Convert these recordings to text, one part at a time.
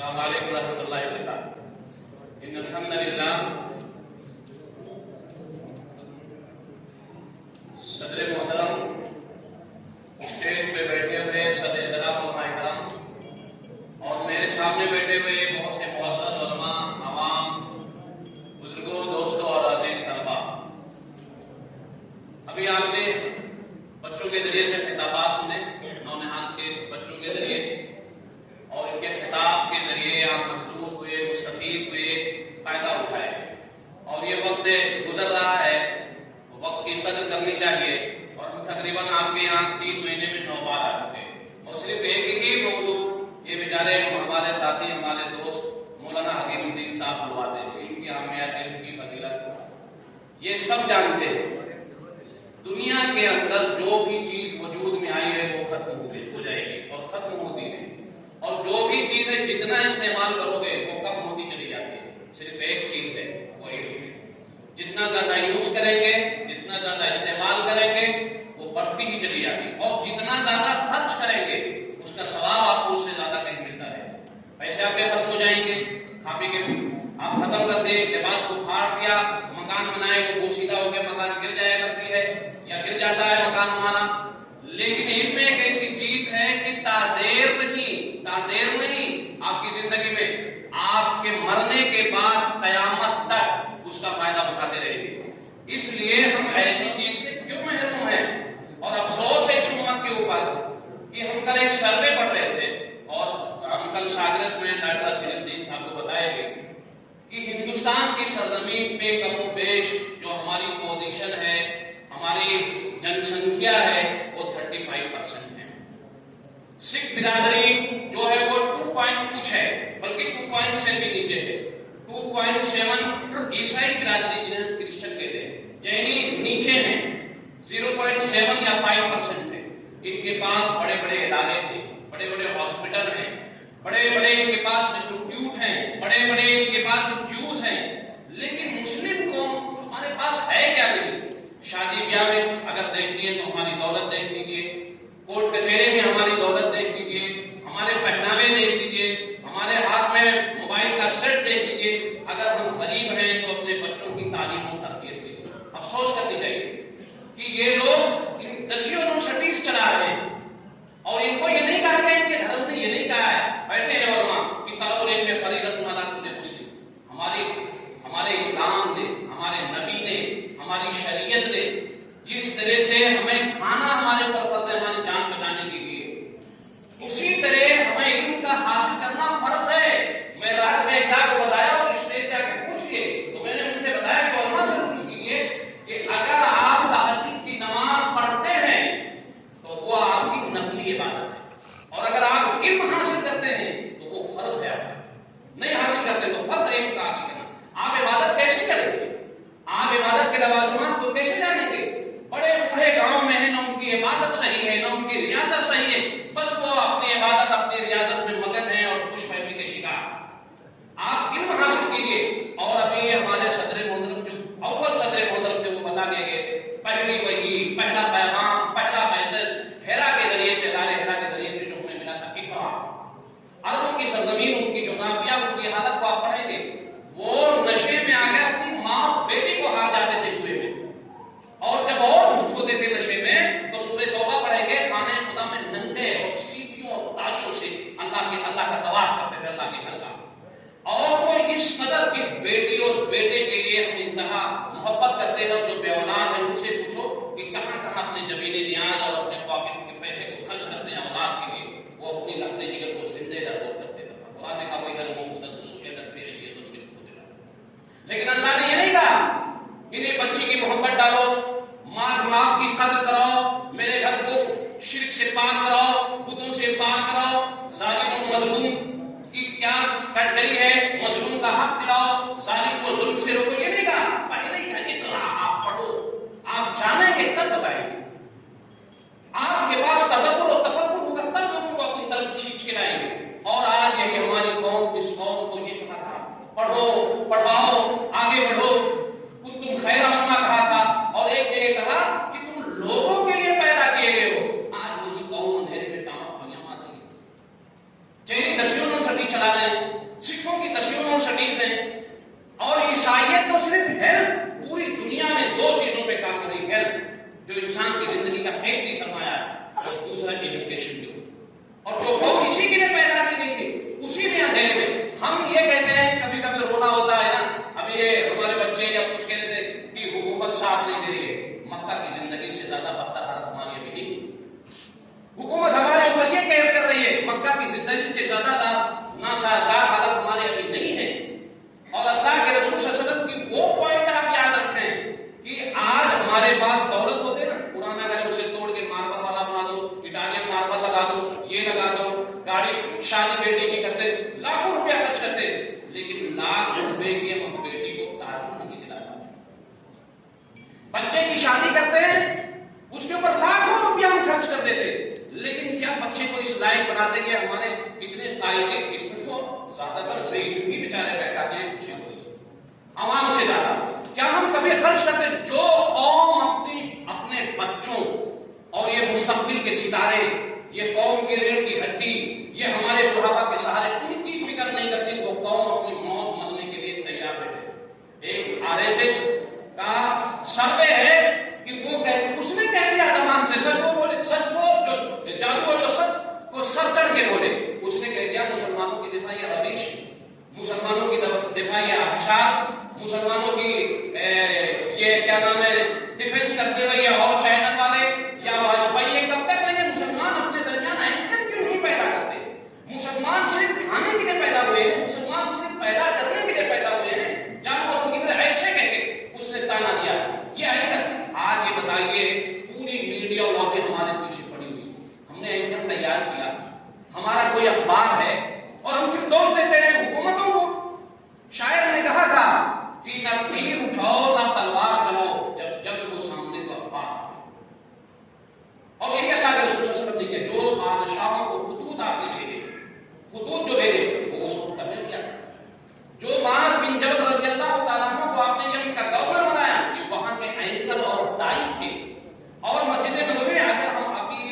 السلام علیکم ورحمۃ اللہ وبرکاتہ۔ ان الحمد للہ صدر محترم، اسٹیج پہ بیٹھے ہوئے صدر احترام علماء کرام اور میرے سامنے بیٹھے ہوئے بہت سے معزز علماء، عوام، بزرگوں، دوستوں اور عزیز طلباء، ابھی آپ نے بچوں کے ذریعے سے خطابات سنے، نونہان کے بچوں کے ذریعے، اور ان کے خطاب کے ذریعے آپ محظوظ ہوئے، مستفید ہوئے، فائدہ اٹھائے۔ اور یہ وقت گزر رہا ہے، وقت کی قدر کرنی چاہیے، اور ہم تقریباً آپ کے یہاں 3 مہینے میں 9 بار آ چکے ہیں، اور صرف ایک ہی موضوع یہ بیچارے ہمارے ساتھی، ہمارے دوست مولانا حکیم الدین صاحب بلواتے ہیں، ان کی اہمیت، ان کی فضیلت یہ سب جانتے ہیں۔ دنیا کے اندر جو بھی چیز وجود میں آئی ہے وہ ختم ہو جائے گی اور ختم ہوتی ہے، اور جو بھی چیزیں جتنا استعمال کرو گے وہ کم ہوتی چلی جاتی ہے۔ صرف ایک چیز ہے، وہ علم ہے۔ جتنا زیادہ یوز کریں گے، جتنا زیادہ استعمال کریں گے، وہ بڑھتی ہی چلی جاتی ہے، اور جتنا زیادہ خرچ کریں گے اس کا ثواب آپ کو اس سے زیادہ کہیں ملتا ہے۔ پیسے آپ کے خرچ ہو جائیں گے، کھا پی کے آپ ختم کر دیں، لباس کو پھاڑ دیا، مکان بنائے تو بوسیدہ ہو کے مکان گر جایا کرتی ہے یا گر جاتا ہے مکان ہمارا۔ لیکن علم ایک ایسی چیز ہے کہ تادیر نہیں آپ کی زندگی میں، آپ کے مرنے کے بعد قیامت تک اس کا فائدہ اٹھاتے رہے گی۔ اس لیے ہم ایسی چیز سے کیوں محروم ہیں؟ اور افسوس ہے اس امت کے اوپر کہ ہم کل ایک سروے پڑھ رہے تھے، اور ہم کل شاگرس میں ڈاکٹر اسیر الدین صاحب کو بتائے گے کہ ہندوستان کی سرزمین پہ کم و بیش جو ہماری پوزیشن ہے، ہماری جن سنکھیا ہے، وہ 35% ہے۔ سکھ برادری جو ہے وہ 2 کچھ ہے، بلکہ 2 سے بھی نیچے ہے، 2.7۔ عیسائی برادری جنہیں کرسچن کہتے ہیں، جینی نیچے ہیں، 0.7 یا 5% ہے۔ ان کے پاس بڑے بڑے ادارے ہیں، بڑے بڑے ہاسپٹل ہیں، بڑے بڑے ان کے پاس انسٹیٹیوٹ ہیں، بڑے بڑے ان کے پاس جوز ہیں، لیکن مسلم قوم ہمارے پاس ہے کیا نہیں؟ شادی بیاہ میں اگر دیکھ لیے تو ہماری دولت دیکھ لیجیے، کورٹ کچہرے میں ہماری دولت دیکھ لیجیے، ہمارے پہناوے دیکھ لیجیے، ہمارے ہاتھ میں موبائل کا سیٹ دیکھ لیجیے۔ اگر ہم غریب ہیں تو اپنے بچوں کی تعلیم و تربیت کے لیے افسوس کرنی چاہیے کہ یہ لوگ ان 10 یونیورسٹیز چلا رہے ہیں، اور ان کو یہ نہیں کہا گیا، ان کے دھرم نے یہ نہیں کہا ہے، بیٹھے ہیں علماء کہ طلب العلم فریضۃ علی کل مسلم۔ ہمارے اسلام نے، ہمارے نبی نے، ہماری شریعت نے جس طرح سے ہمیں کھانا ہمارے اوپر فرض ہے ہماری جان بچانے کے لیے، اسی طرح ہمیں علم کا حاصل کرنا فرض ہے۔ میں رات میں ایک صاحب کو بتایا اور اسٹیج سے آ کے پوچھ لیے تو میں نے ان سے بتایا کہ علماء سے رجوع کیجیے کہ اگر آپ تہجد کی نماز پڑھتے ہیں تو وہ آپ کی نفلی عبادت ہے، اور اگر آپ علم حاصل کرتے ہیں تو وہ فرض ہے۔ آپ نہیں حاصل کرتے تو فرض علم کا حاصل کرنا۔ آپ عبادت کیسے کریں گے؟ آپ عبادت کے لوازمات کو کیسے جانیں گے؟ بڑے بوڑھے گاؤں میں ہیں، نہ ان کی عبادت صحیح ہے، نہ ان کی ریاضت صحیح ہے، بس وہ اپنی عبادت، اپنی ریاضت میں مگن ہیں اور خوش فہمی کے شکار۔ آپ علم حاصل کیجیے۔ اور ابھی ہمارے صدر محترم جو اول صدر محترم جو وہ بتا کے گئے تھے، پہلی وحی، پہلا پیغام، پہلا میسج ہیرا کے ذریعے سے، ادارے ہیرا کے ذریعے سے جو ہمیں ملا تھا، اقرا۔ عربوں کی سرزمین، ان کی جو نافیہ، ان کی حالت کو آپ پڑھیں گے، وہ نشے میں آ گئے، اپنی ماں اور بیٹی کو ہار جاتے تھے جوئے میں، اور جب اور دھت ہوتے تھے نشے میں تو سورہ توبہ پڑھیں گے، خانے خدا میں ننگے اور سیٹیوں اور تالیوں سے اللہ کا طواف کرتے تھے، اللہ کے گھر کا۔ اور وہ اس قدر جس بیٹی اور بیٹے کے لیے ہم انتہا محبت کرتے ہیں، جو بے اولاد ہیں ان سے پوچھو کہ کہاں کہاں اپنے زمینی نیاز اور اپنے پاکٹ کے پیسے کو خرچ کرتے ہیں اولاد کے لیے، وہ اپنی لخت جگر کو زندے درگور کرتے ہیں۔ قرآن نے کہا کوئی ہر موجود سوچے در پہ رہی ہے تو پھر پوچھنا، لیکن اللہ نے یہ نہیں کہا انہیں بچی کی محبت ڈالو، ماں باپ کی قدر کراؤ، میرے گھر کو شرک سے پاک کراؤ، بتوں سے پاک کراؤ، ظالم و مظلوم کی کیا کیٹگری ہے، مظلوم کا حق دلاؤ، ظالم کو ظلم سے روکو، یہ نہیں کہا۔ پہلے ہی کہا اقرا، آپ پڑھو، آپ جانیں گے تب بتائیں گے، آپ کے پاس تدبر و تفکر ہوگا تب لوگوں کو اپنی طرف کھینچ کے لائیں گے۔ اور آج یہی ہماری قوم، جس قوم کو یہ کہا تھا پڑھو، پڑھاؤ، آگے بڑھو، تم خیر امہ کہا تھا، اور ایک جگہ کہا کہ تم لوگوں کے لیے پیدا کیے گئے ہو، آج وہی قوم اندھیرے میں ٹامک پھلیاں مار رہی ہے۔ چینی 10 یونیورسٹی چلا رہے ہیں، فرض کرتے جو قوم اپنے بچوں اور یہ مستقبل کے ستارے، یہ قوم کی ریڑھ کی ہڈی، یہ ہمارے بڑھاپا کے سہارے، ان کی فکر نہیں کرتی، وہ قوم اپنی موت مرنے کے لیے تیار بیٹھے۔ ایک RSS کا سروے ہے کہ وہ اس نے کہہ دیا زبان سے، سچ وہ بولے، سچ وہ جو جادو جو سچ وہ سر چڑھ کے بولے، اس نے کہہ دیا مسلمانوں کی دفاع یہ روش، مسلمانوں کی دفاع یہ آبشار، مسلمانوں کی یہ کیا نام ہے ڈیفنس کرتے ہوئے یہ اور چینل والے یا واجپئی، یہ کب تک رہیں گے؟ مسلمان اپنے درمیان اینکر کیوں نہیں پیدا کرتے؟ مسلمان صرف کھانے کے لیے پیدا ہوئے ہیں، مسلمان صرف پیدا کرنے کے لیے پیدا ہوئے ہیں، جانوروں کی طرح ایسے کہہ کے اس نے تانا دیا یہ اینکر۔ آج یہ بتائیے پوری میڈیا لابی ہمارے پیچھے پڑی ہوئی، ہم نے اینکر تیار کیا، ہمارا کوئی اخبار ہے اور ہم پھر دوش دیتے ہیں حکومتوں کو۔ شاعر نے کہا تھا کہ نہ تیر اٹھاؤ نہ تلوار چلاؤ، جب جنگ کو سامنے تو اخبار۔ اور یہی اللہ کے رسول صلی اللہ علیہ وسلم نے کیا، جو بادشاہوں کو خطوط آپ نے بھیجے، خطوط جو بھیجے وہ اس وقت کرنے کیا، جو معاذ بن جبل رضی اللہ تعالیٰ عنہ کو آپ نے یمن کا گورنر بنایا، یہ وہاں کے اینکر اور دائی تھے۔ اور مسجد نبوی میں اگر ہم ابھی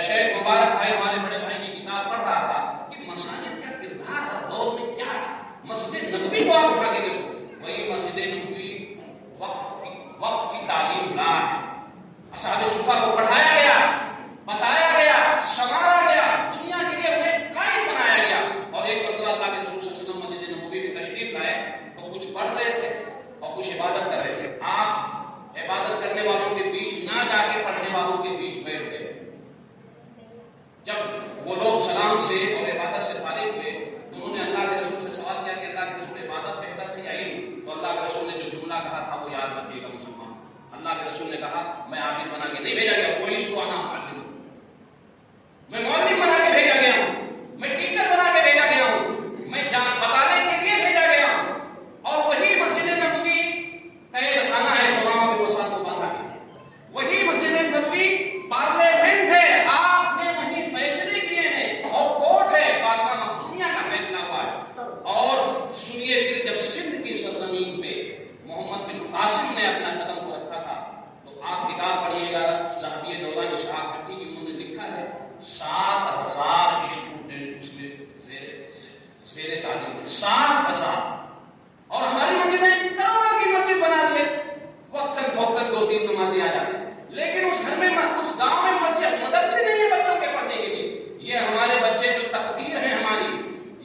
شیخ مبارک بھائی ہمارے بڑے بھائی کی کتاب پڑھ رہا تھا کہ مساجد کا کردار ہر دور میں کیا ہے، مسجد نبوی کو آپ اٹھا کے دیکھو، وہی مسجد نبوی وقت کی تعلیم لا ہے، اصحاب صفہ کو پڑھایا گیا، بتایا گیا، سنوارا گیا، دنیا کے لیے انہیں قائد بنایا گیا۔ اور ایک مرتبہ اللہ کے رسول صلی اللہ علیہ وسلم مسجد نبوی میں تشریف لائے تو کچھ پڑھ رہے تھے اور کچھ عبادت کر رہے تھے۔ آپ عبادت کرنے والوں کے بیچ نہ جا کے پڑھنے والوں کے بیچ بیٹھ گئے۔ جب وہ لوگ سلام سے اور عبادت سے فارغ ہوئے تو انہوں نے اللہ کے رسول سے سوال کیا کہ اللہ کے رسول عبادت بہتر ہے یا علم؟ تو اللہ کے رسول نے جو جملہ کہا تھا وہ یاد رکھیے گا مسلمان، اللہ کے رسول نے کہا میں عابد بنا کے نہیں بھیجا گیا، کوئی اس کو آنا معلم، میں معلم بنا کے بھیجا گیا ہوں، میں ٹیچر بنا کے بھیجا گیا ہوں، میں بتانے کے لیے بھیجا گیا ہوں۔ اور وہی مسجد نبوی قید خانہ ہے سمامہ بن وسال کو باندھا گیا، وہی مسجد نبوی پارلیمنٹ ہے، آپ نے وہیں فیصلے کیے ہیں، اور کورٹ ہے، فاطمہ معصومیہ کا فیصلہ ہوا ہے۔ اور سنیے پھر جب سندھ کی سرزمین پہ محمد بن قاسم نے اپنا قدم کو رکھا تھا تو آپ کتاب پڑھیے گا صحابی دوران اشراق بھٹی کی، انہوں نے لکھا ہے 7,000 اسٹوڈنٹ اس میں زیر تعلیم تھے، 7,000۔ اور ہماری مسجدیں کروڑوں کی مسجد بنا دیے، وقتاً فوقتاً 2-3 نمازی آ جاتے ہیں، لیکن اس گھر میں اس گاؤں میں مسجد مدرسے نہیں ہے بچوں کے پڑھنے کے لیے۔ یہ ہمارے بچے جو تقدیر ہے ہماری،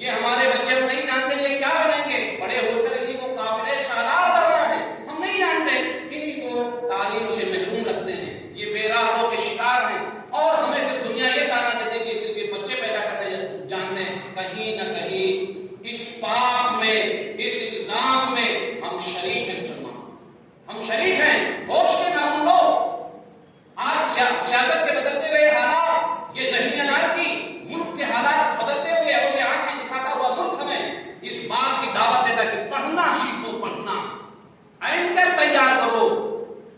یہ ہمارے بچے ہم نہیں جانتے یہ کیا بنیں گے، بڑے ہو کر انہیں کو قافلے سالار بننا ہے، ہم نہیں جانتے، انہیں کو تعلیم سے محروم رکھتے ہیں، یہ بے راہوں کے شکار ہیں۔ اور ہمیں پھر دنیا یہ تانا دیتے کہ صرف یہ بچے پیدا کرنے جانتے ہیں، کہیں نہ کہیں اس پاپ میں، اس الزام میں ہم شریک ہیں، مسلمان ہم شریک ہیں۔ ہوش کے نام لو، آج سیاست کے بدلتے ہوئے حالات، یہ ذہنی انارکی، ملک کے حالات بدلتے ہوئے اور یہ آنکھیں دکھاتا ہوا ملک ہمیں اس بات کی دعوت دیتا کہ پڑھنا سیکھو، پڑھنا، اینکر تیار کرو،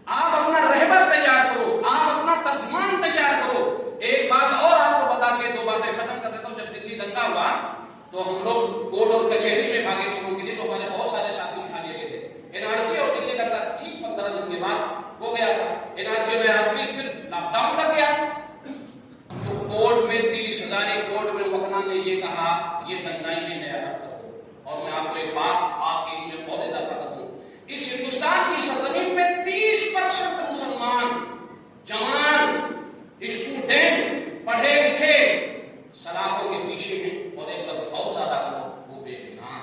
آپ اپنا رہبر تیار کرو، آپ اپنا ترجمان تیار کرو۔ ایک بات اور آپ کو بتا کے 2 باتیں ختم کر دیتا ہوں۔ جب دلی دنگا ہوا تو ہم لوگ کورٹ اور کچہری میں بھاگے لوگوں کے لیے، تو ہمارے بہت سارے ساتھی اٹھا لیے گئے تھے۔ NRC اور دلی کا ٹھیک 15 دن کے بعد ہو گیا تھا، NRC میں آدمی پھر لاک ڈاؤن لگ گیا تو کورٹ میں 30,000 کورٹ میں وکلا نے یہ کہا یہ دنگائی ہے، نیا کر دو۔ اور میں آپ کو ایک بات آپ کے لیے بہت اضافہ کر دوں، اس ہندوستان کی سرزمین میں 30% مسلمان جوان اسٹوڈنٹ پڑھے لکھے سلافوں کے پیچھے ہیں، اور ایک لفظ بہت زیادہ غلط، وہ بے گناہ۔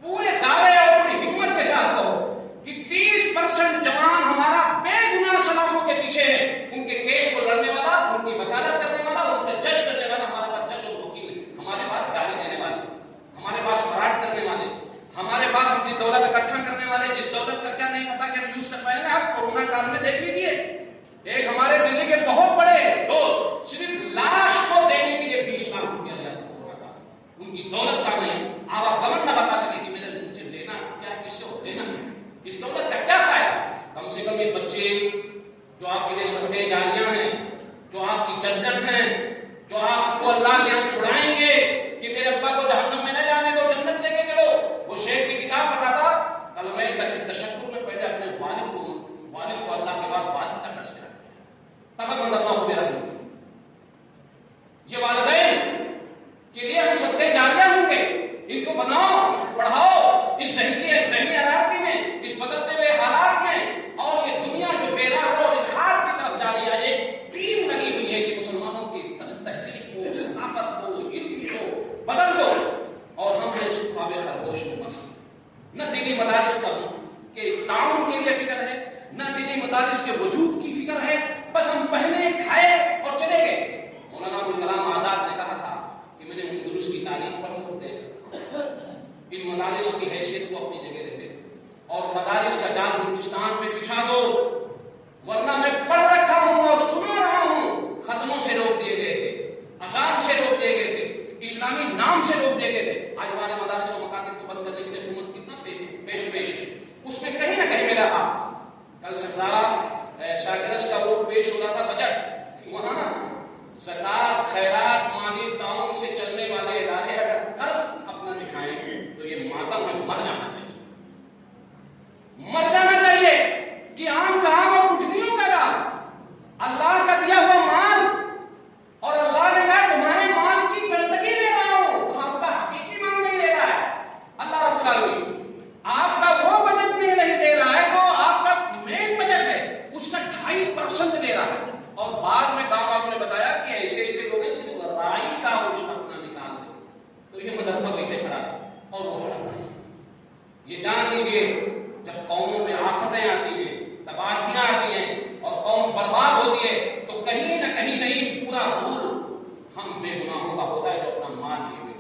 پورے دعوے اور پوری ہمت کے ساتھ کہو کہ 30% جوان ہمارا بے گناہ سلافوں کے پیچھے ہے، ان کے کیس کو لڑنے والا، ان کی وکالت کرنے والا، ان کا جج کرنے والا ہمارے پاس جج اور وکیل ہے، ہمارے پاس گالی دینے والے، ہمارے پاس فراڈ کرنے والے، ہمارے پاس اپنی دولت اکٹھا کرنے والے، جس دولت کا کیا نہیں پتا کہ ہم یوز کر پائیں گے۔ آپ کورونا کال میں دیکھ لیجیے، ایک ہمارے دل ہندوستان میں بچھا دو، ورنہ میں پڑھ رکھا ہوں اور سنا رہا ہوں، ختموں سے روک دیے گئے تھے، اذان سے روک دیے گئے تھے، اسلامی نام سے روک دیے گئے تھے۔ آج ہمارے مدارس و مکاتب کو بند کرنے کے لیے حکومت کتنا پیش ہے، اس میں کہیں نہ کہیں میرا ہاتھ۔ کل شاگرس کا ووٹ پیش ہو رہا تھا بجٹ، وہاں زکات، خیرات، مالی تعاون سے چلنے والے ادارے اگر قرض اپنا دکھائیں تو یہ ماتم میں مر جانا چاہیے، مر جانا چاہیے کہ عام کام اور کچھ نہیں ہوگا گا۔ اللہ کا دیا ہوا مال، اور اللہ نے کہا تمہارے مال کی گندگی لے رہا ہوں، وہ آپ کا حقیقی مال نہیں لے رہا ہے۔ اللہ رب العالمین آپ کا وہ بجٹ میں نہیں دے رہا ہے تو آپ کا مین بجٹ ہے، اس کا 2.5% دے رہا ہے۔ اور بعد میں کام والوں نے بتایا کہ ایسے لوگ ہیں جنہیں رائی کا عشر اپنا نکال دے، تو یہ مدرسہ پیچھے کھڑا ہے اور وہ پڑھنا ہے۔ یہ جان لیجیے جب قوموں میں آفتیں آتی ہیں، تباہیاں آتی ہیں اور قوم برباد ہوتی ہے تو کہیں نہ کہیں نہیں پورا رول ہم بے گناہوں کا ہوتا ہے جو اپنا مال لیے ہوئے۔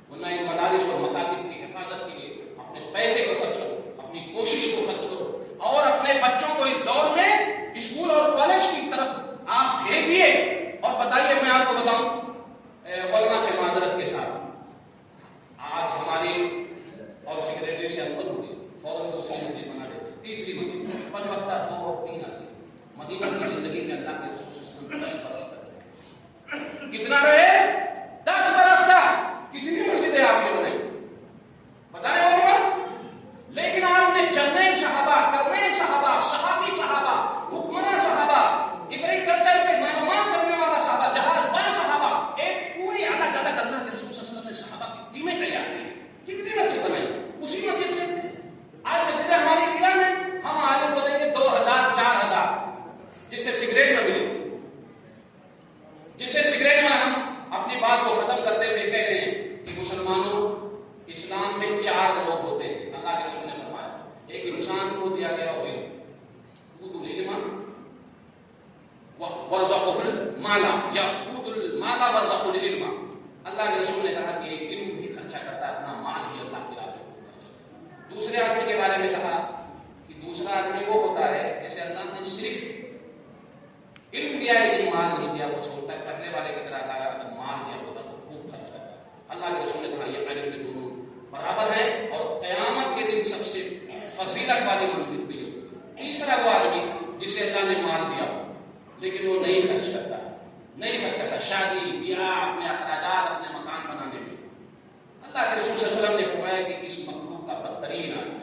ورنہ ان مدارس اور مکاتب کی حفاظت کے لیے اپنے پیسے کو خرچ کرو، اپنی کوشش کو خرچ کرو، اور اپنے بچوں کو اس دور میں اسکول اور کالج کی طرف آپ بھیجیے۔ اور بتائیے، میں آپ کو بتاؤں علماء سے معذرت کے ساتھ، آج ہماری اور سیکریٹری سے انبت ہوگی، فوراً دوسری مسجد بنا دیتے، تیسری مسجد، 5 وقتہ 2 اور 3 آتی ہے۔ مدینہ کی زندگی میں اللہ کے رسول صلی اللہ علیہ وسلم 10 برس تک کتنا رہے؟ 10 برس تک کتنی مسجدیں آپ نے بنائی بتائیں علماء؟ لیکن آپ نے جرنیل صحابہ، کرنیل صحابہ، صحافی صحابہ، حکمراں صحابہ، ایگریکلچر پہ معلومات کرنے والا صحابہ، جہاز بان صحابہ، ایک پوری الگ الگ اللہ کے رسول صلی اللہ علیہ وسلم نے صحابہ کی ٹیمیں تیار کی، کتنی مسجد بنائی اسی مسجد سے۔ آج مسجدیں ہماری ایران میں، ہم عالم کو دیں گے 2000 4000، جس سے سگریٹ نہ ملے، جس سے سگریٹ میں ہم اپنی بات کو ختم کرتے ہوئے کہہ رہے ہیں کہ مسلمانوں اسلام میں 4 لوگ ہوتے ہیں۔ اللہ کے رسول نے فرمایا ایک انسان کو دیا گیا علم، ورزقہ المال یا قوت المال ورزقہ العلم۔ اللہ کے رسول نے کہا کہ علم بھی خرچہ کرتا ہے، اپنا مال بھی اللہ کے راہ میں خرچہ کرتا ہے۔ دوسرے آدمی کے بارے میں کہا کہ دوسرا آدمی وہ ہوتا ہے جیسے اللہ نے صرف علم دیا لیکن مال نہیں دیا، وہ سوچتا ہے پہلے والے کی طرح کہا اگر مال دیا ہوتا تو خوب خرچ کرتا ہے۔ اللہ کے رسول نے کہا یہ علم میں دونوں برابر ہیں، اور قیامت کے دن سب سے فضیلت والی منزل بھی ہوگی۔ تیسرا وہ آدمی جسے اللہ نے مال دیا لیکن وہ نہیں خرچ کرتا، شادی بیاہ، اپنے اخراجات، اپنے مکان بنانے میں۔ اللہ کے رسول صلی اللہ علیہ وسلم نے فرمایا کہ اس مخلوق کا بدترین آدمی